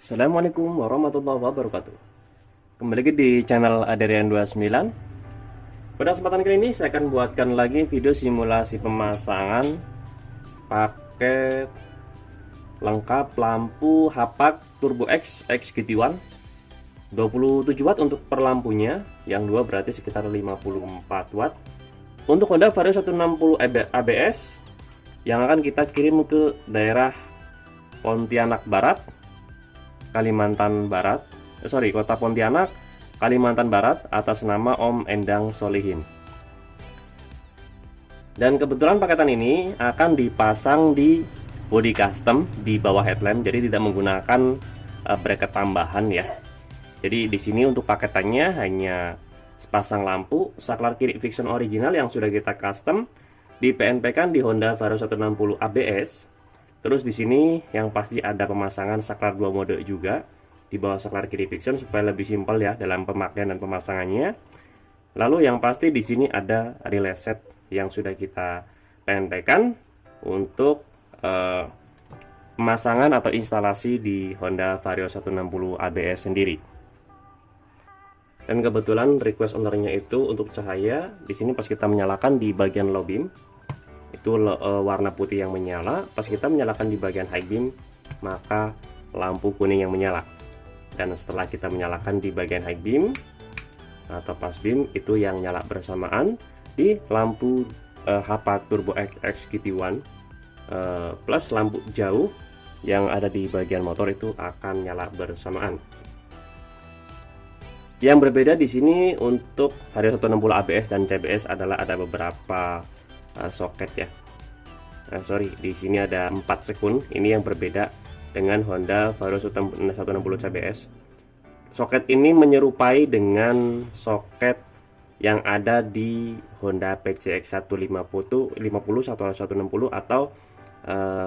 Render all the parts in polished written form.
Assalamualaikum warahmatullahi wabarakatuh. Kembali lagi di channel Adrian29. Pada kesempatan kali ini saya akan buatkan lagi video simulasi pemasangan paket lengkap lampu Hapak Turbo X XGT1 27 watt untuk per lampunya, yang dua berarti sekitar 54 watt. Untuk Honda Vario 160 ABS yang akan kita kirim ke daerah Pontianak Barat, Kalimantan Barat, Kota Pontianak, Kalimantan Barat, atas nama Om Endang Solihin. Dan kebetulan paketan ini akan dipasang di body custom di bawah headlamp, jadi tidak menggunakan bracket tambahan ya. Jadi di sini untuk paketannya hanya sepasang lampu saklar kiri Vision original yang sudah kita custom di PNP kan di Honda Vario 160 ABS. Terus di sini yang pasti ada pemasangan saklar 2 mode juga di bawah saklar kiri Vision supaya lebih simpel ya dalam pemakaian dan pemasangannya. Lalu yang pasti di sini ada relay set yang sudah kita PNP-kan untuk pemasangan atau instalasi di Honda Vario 160 ABS sendiri. Dan kebetulan request ownernya itu untuk cahaya di sini pas kita menyalakan di bagian low beam itu warna putih yang menyala, pas kita menyalakan di bagian high beam maka lampu kuning yang menyala. Dan setelah kita menyalakan di bagian high beam atau pass beam itu yang nyala bersamaan di lampu Hapak Turbo X XGT1 plus lampu jauh yang ada di bagian motor itu akan nyala bersamaan. Yang berbeda di sini untuk Vario 160 ABS dan CBS adalah ada beberapa soket ya. Di sini ada 4 sekun. Ini yang berbeda dengan Honda Vario 160 CBS. Soket ini menyerupai dengan soket yang ada di Honda PCX 150 atau 160 atau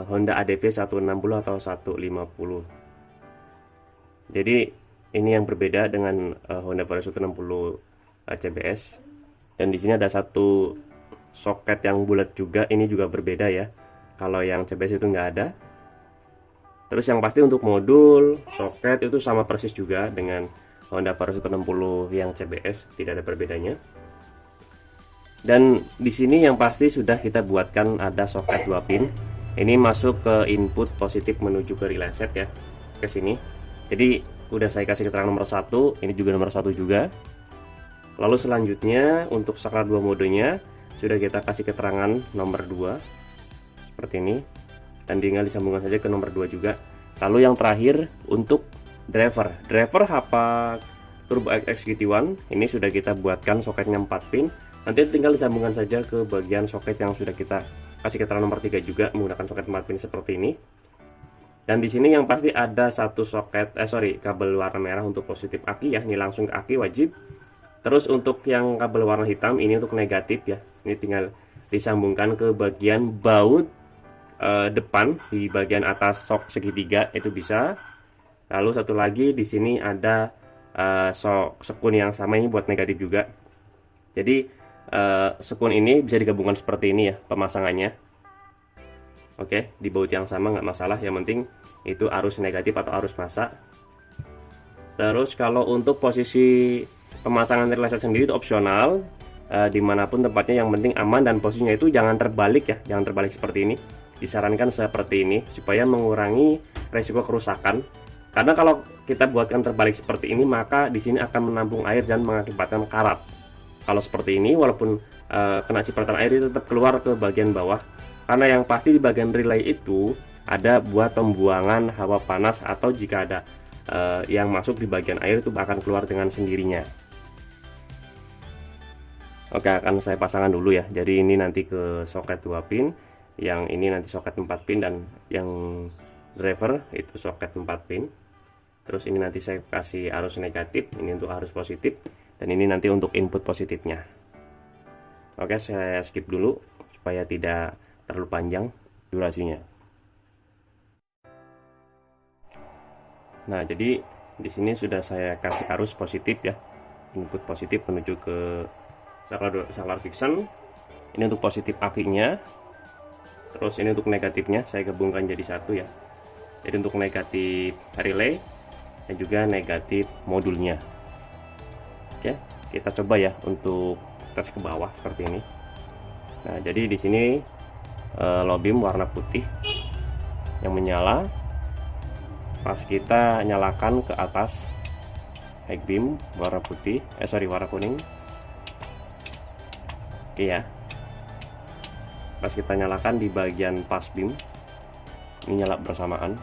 Honda ADV 160 atau 150. Jadi ini yang berbeda dengan Honda Vario 160 CBS. Dan di sini ada satu soket yang bulat juga, ini juga berbeda ya. Kalau yang CBS itu nggak ada. Terus yang pasti untuk modul soket itu sama persis juga dengan Honda Vario 160 yang CBS, tidak ada perbedaannya. Dan di sini yang pasti sudah kita buatkan ada soket 2 pin. Ini masuk ke input positif menuju ke relay set ya, ke sini. Jadi udah saya kasih keterangan nomor 1, ini juga nomor 1 juga. Lalu selanjutnya untuk saklar 2 modenya sudah kita kasih keterangan nomor 2 seperti ini, dan tinggal disambungkan saja ke nomor 2 juga. Lalu yang terakhir untuk driver Hapak Turbo X XGT1 ini sudah kita buatkan soketnya 4 pin. Nanti tinggal disambungkan saja ke bagian soket yang sudah kita kasih keterangan nomor 3 juga menggunakan soket 4 pin seperti ini. Dan di sini yang pasti ada satu soket kabel warna merah untuk positif aki ya, ini langsung ke aki wajib. Terus untuk yang kabel warna hitam ini untuk negatif ya, ini tinggal disambungkan ke bagian baut depan di bagian atas sok segitiga itu bisa. Lalu satu lagi di sini ada sekun yang sama, ini buat negatif juga. Jadi sekun ini bisa digabungkan seperti ini ya pemasangannya. Oke, di baut yang sama nggak masalah, yang penting itu arus negatif atau arus massa. Terus kalau untuk posisi pemasangan relay set sendiri itu opsional, dimanapun tempatnya, yang penting aman dan posisinya itu jangan terbalik ya, jangan terbalik seperti ini. Disarankan seperti ini supaya mengurangi resiko kerusakan. Karena kalau kita buatkan terbalik seperti ini maka di sini akan menampung air dan mengakibatkan karat. Kalau seperti ini walaupun kena cipratan air itu tetap keluar ke bagian bawah. Karena yang pasti di bagian relay itu ada buat pembuangan hawa panas, atau jika ada yang masuk di bagian air itu akan keluar dengan sendirinya. Oke, akan saya pasangkan dulu ya. Jadi ini nanti ke soket 2 pin, yang ini nanti soket 4 pin, dan yang driver itu soket 4 pin. Terus ini nanti saya kasih arus negatif, ini untuk arus positif, dan ini nanti untuk input positifnya. Oke, saya skip dulu supaya tidak terlalu panjang durasinya. Nah, jadi di sini sudah saya kasih arus positif ya, input positif menuju ke saklar Vision. Ini untuk positif akinya. Terus ini untuk negatifnya saya gabungkan jadi satu ya. Jadi untuk negatif relay dan juga negatif modulnya. Oke, kita coba ya untuk tes ke bawah seperti ini. Nah, jadi di sini low beam warna putih yang menyala. Pas kita nyalakan ke atas high beam warna putih, warna kuning. Iya. Pas kita nyalakan di bagian pass beam, ini nyala bersamaan.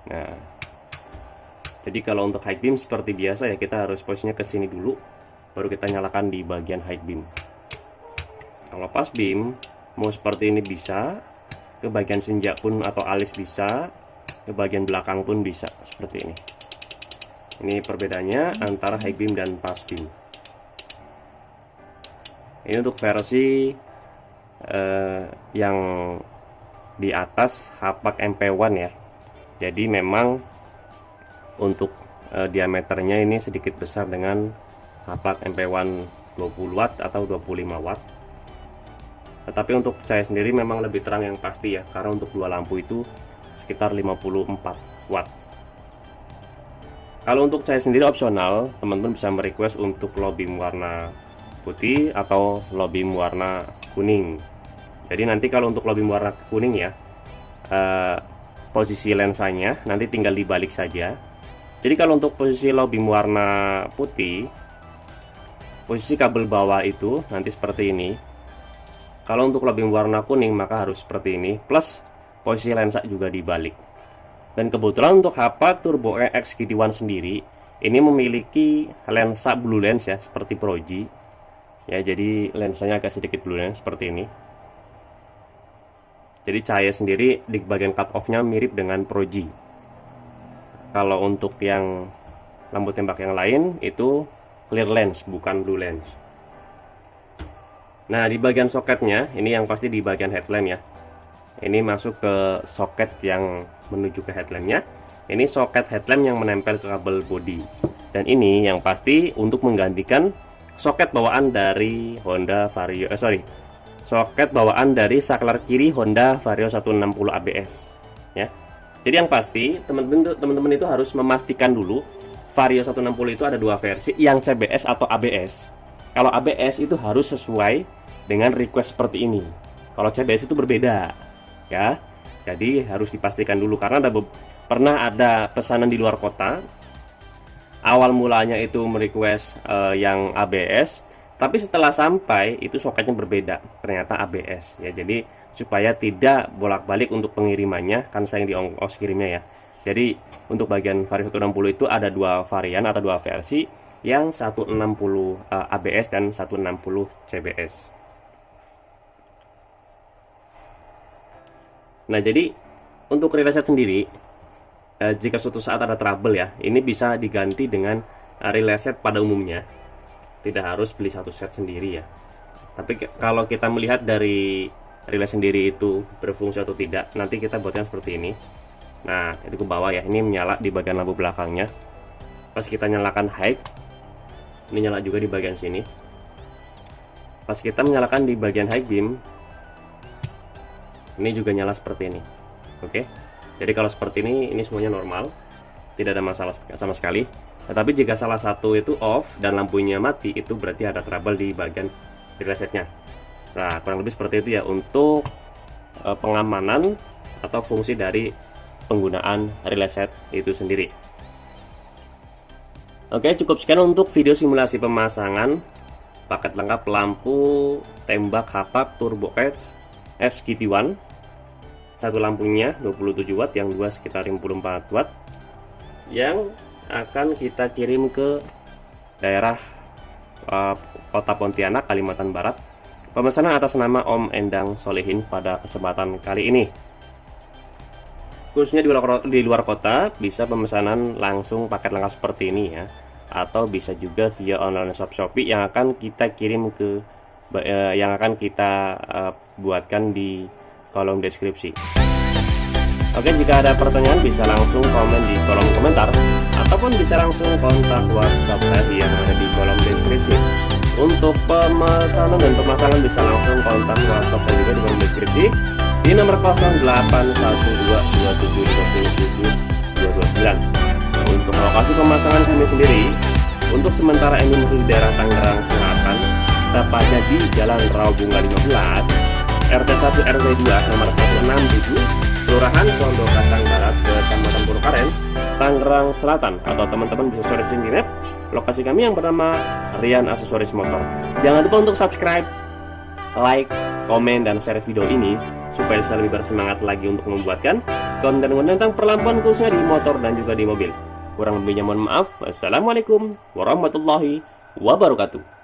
Nah, jadi kalau untuk high beam seperti biasa ya, kita harus posisinya ke sini dulu, baru kita nyalakan di bagian high beam. Kalau pass beam mau seperti ini bisa, ke bagian senja pun atau alis bisa, ke bagian belakang pun bisa seperti ini. Ini perbedaannya antara high beam dan pass beam. Ini untuk versi yang di atas Hapak MP1 ya. Jadi memang untuk diameternya ini sedikit besar dengan Hapak MP1 20 watt atau 25 watt. Tetapi untuk cahaya sendiri memang lebih terang yang pasti ya, karena untuk dua lampu itu sekitar 54 watt. Kalau untuk cahaya sendiri opsional, teman-teman bisa merequest untuk low beam warna putih atau low beam warna kuning. Jadi nanti kalau untuk low beam warna kuning ya, posisi lensanya nanti tinggal dibalik saja. Jadi kalau untuk posisi low beam warna putih, posisi kabel bawah itu nanti seperti ini. Kalau untuk low beam warna kuning maka harus seperti ini, plus posisi lensa juga dibalik. Dan kebetulan untuk Hapak Turbo E XGT1 sendiri ini memiliki lensa blue lens ya, seperti Proji. Ya, jadi lensanya agak sedikit blue lens seperti ini. Jadi cahaya sendiri di bagian cut off-nya mirip dengan Proji. Kalau untuk yang lampu tembak yang lain itu clear lens, bukan blue lens. Nah, di bagian soketnya ini yang pasti di bagian headlamp ya. Ini masuk ke soket yang menuju ke headlampnya. Ini soket headlamp yang menempel ke kabel bodi. Dan ini yang pasti untuk menggantikan soket bawaan dari Honda Vario, soket bawaan dari saklar kiri Honda Vario 160 ABS ya. Jadi yang pasti teman-teman itu harus memastikan dulu Vario 160 itu ada dua versi, yang CBS atau ABS. Kalau ABS itu harus sesuai dengan request seperti ini. Kalau CBS itu berbeda ya. Jadi harus dipastikan dulu, karena pernah ada pesanan di luar kota. Awal mulanya itu merequest yang ABS, tapi setelah sampai itu soketnya berbeda, ternyata ABS ya. Jadi supaya tidak bolak-balik untuk pengirimannya, kan sayang di ongkos kirimnya ya. Jadi untuk bagian Vario 160 itu ada dua varian atau dua versi, yang 160 ABS dan 160 CBS. Nah, jadi untuk relay set sendiri, jika suatu saat ada trouble ya, ini bisa diganti dengan relay set pada umumnya. Tidak harus beli satu set sendiri ya. Tapi kalau kita melihat dari relay sendiri itu berfungsi atau tidak, nanti kita buatkan seperti ini. Nah, itu ke bawah ya, ini menyala di bagian lampu belakangnya. Pas kita nyalakan high, ini nyala juga di bagian sini. Pas kita menyalakan di bagian high beam, ini juga nyala seperti ini. Oke. Jadi kalau seperti ini semuanya normal, tidak ada masalah sama sekali. Tetapi jika salah satu itu off dan lampunya mati, itu berarti ada trouble di bagian relay setnya. Nah, kurang lebih seperti itu ya untuk pengamanan atau fungsi dari penggunaan relay set itu sendiri. Oke, cukup sekian untuk video simulasi pemasangan paket lengkap lampu tembak Hapak Turbo Edge XGT1. Satu lampunya 27 watt, yang dua sekitar 54 watt, yang akan kita kirim ke daerah Kota Pontianak, Kalimantan Barat. Pemesanan atas nama Om Endang Solehin pada kesempatan kali ini. Khususnya di luar kota bisa pemesanan langsung paket lengkap seperti ini ya, atau bisa juga via online shop Shopee yang akan kita kirim ke yang akan kita buatkan di kolom deskripsi. Oke, jika ada pertanyaan bisa langsung komen di kolom komentar, ataupun bisa langsung kontak WhatsApp saya yang ada di kolom deskripsi. Untuk pemesanan dan pemasangan bisa langsung kontak WhatsApp saya juga di kolom deskripsi di nomor 081227507229. Untuk lokasi pemasangan kami sendiri, untuk sementara ini masih di daerah Tangerang Selatan, tepatnya di Jalan Rawabunga 15, RT 1 RW 2 nomor 167, Kelurahan Pondok Kasang Barat, Kecamatan Purukaren, Tangerang Selatan. Atau teman-teman bisa searching di map lokasi kami yang bernama Rian Aksesoris Motor. Jangan lupa untuk subscribe, like, komen, dan share video ini supaya saya lebih bersemangat lagi untuk membuatkan konten-konten tentang perlampuan khususnya di motor dan juga di mobil. Kurang lebihnya mohon maaf. Wassalamualaikum warahmatullahi wabarakatuh.